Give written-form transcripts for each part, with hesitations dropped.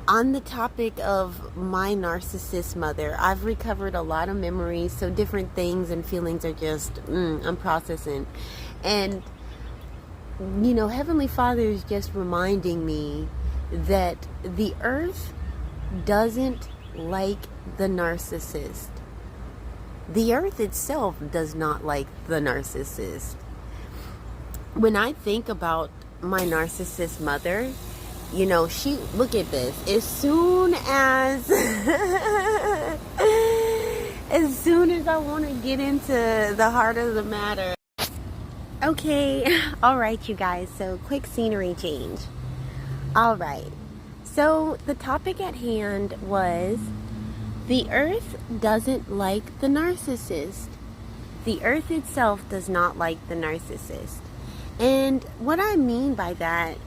On the topic of my narcissist mother, I've recovered a lot of memories, so different things and feelings are just, I'm processing. And, Heavenly Father is just reminding me that the earth doesn't like the narcissist. The earth itself does not like the narcissist. When I think about my narcissist mother, she, look at this. As soon as as soon as I want to get into the heart of the matter. Okay, all right, you guys. So, quick scenery change. All right. So, the topic at hand was the earth doesn't like the narcissist. The earth itself does not like the narcissist. And what I mean by that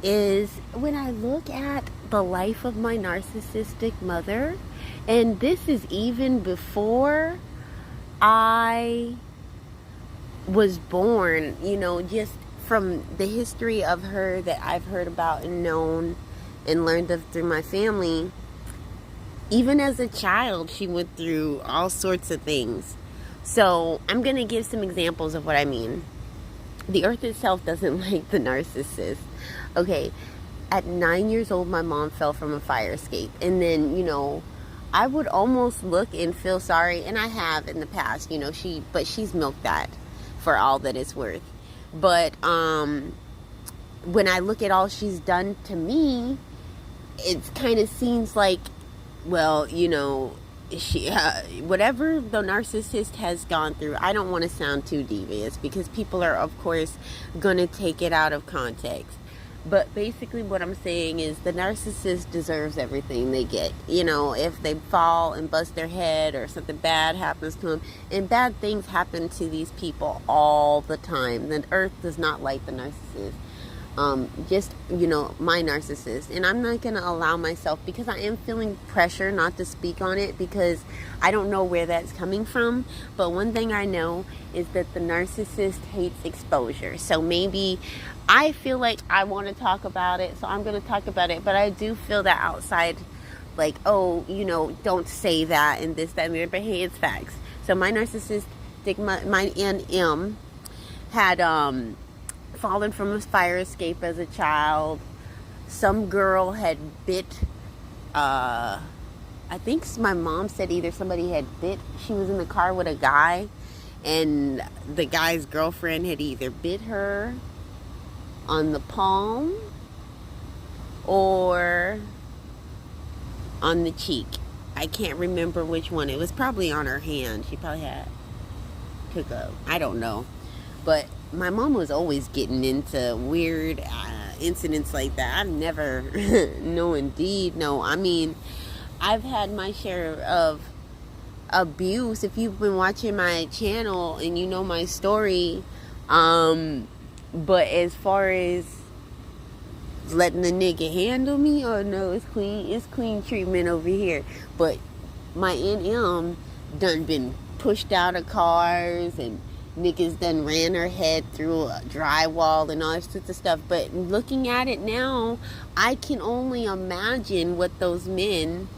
is when I look at the life of my narcissistic mother, and this is even before I was born, just from the history of her that I've heard about and known and learned of through my family. Even as a child, she went through all sorts of things. So I'm going to give some examples of what I mean. The earth itself doesn't like the narcissist. Okay, at 9 years old, my mom fell from a fire escape. And then, I would almost look and feel sorry, and I have in the past, but she's milked that for all that it's worth. But when I look at all she's done to me, it kind of seems like, well, she whatever the narcissist has gone through, I don't want to sound too devious because people are, of course, going to take it out of context. But basically what I'm saying is the narcissist deserves everything they get. If they fall and bust their head or something bad happens to them, and bad things happen to these people all the time. The earth does not like the narcissist. My narcissist. And I'm not going to allow myself, because I am feeling pressure not to speak on it because I don't know where that's coming from. But one thing I know is that the narcissist hates exposure. So maybe I feel like I want to talk about it, so I'm going to talk about it. But I do feel that outside, like, don't say that and this, that, and the other. But hey, it's facts. So my narcissistic, my NM had, fallen from a fire escape as a child. Some girl had bit, I think my mom said either somebody had bit, she was in the car with a guy, and the guy's girlfriend had either bit her on the palm or on the cheek. I can't remember which one. It was probably on her hand. She probably took I don't know. But my mom was always getting into weird incidents like that. I've never, no indeed, no. I mean, I've had my share of abuse. If you've been watching my channel and you know my story, but as far as letting the nigga handle me, oh no, it's clean treatment over here. But my NM done been pushed out of cars, and niggas done ran her head through a drywall and all that sorts of stuff. But looking at it now, I can only imagine what those men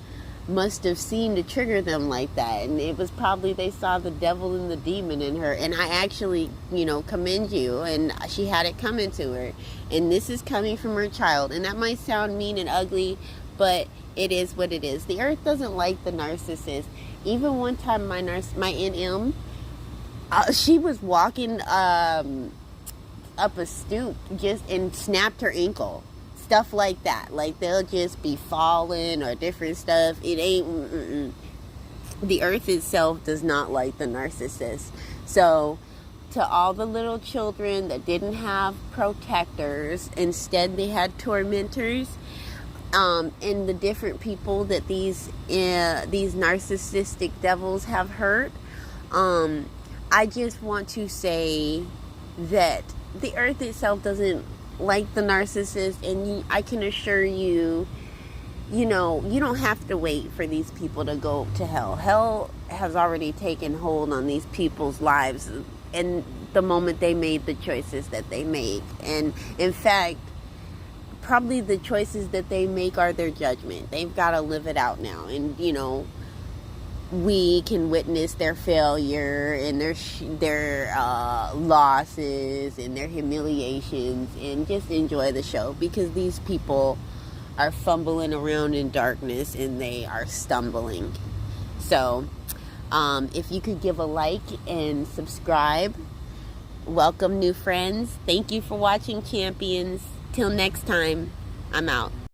must have seen to trigger them like that. And it was probably they saw the devil and the demon in her. And I actually, commend you. And she had it coming to her. And this is coming from her child. And that might sound mean and ugly, but it is what it is. The earth doesn't like the narcissist. Even one time my NM, she was walking up a stoop and snapped her ankle. Stuff like that. Like, they'll just be falling or different stuff. It ain't. The earth itself does not like the narcissist. So, to all the little children that didn't have protectors, instead they had tormentors, and the different people that these narcissistic devils have hurt, I just want to say that the earth itself doesn't like the narcissist, and I can assure you, you don't have to wait for these people to go to hell. Hell has already taken hold on these people's lives, and the moment they made the choices that they made. And in fact, probably the choices that they make are their judgment. They've got to live it out now. And, you know, we can witness their failure and their losses and their humiliations and just enjoy the show, because these people are fumbling around in darkness and they are stumbling. So if you could give a like and subscribe. Welcome new friends. Thank you for watching, champions. Till next time, I'm out.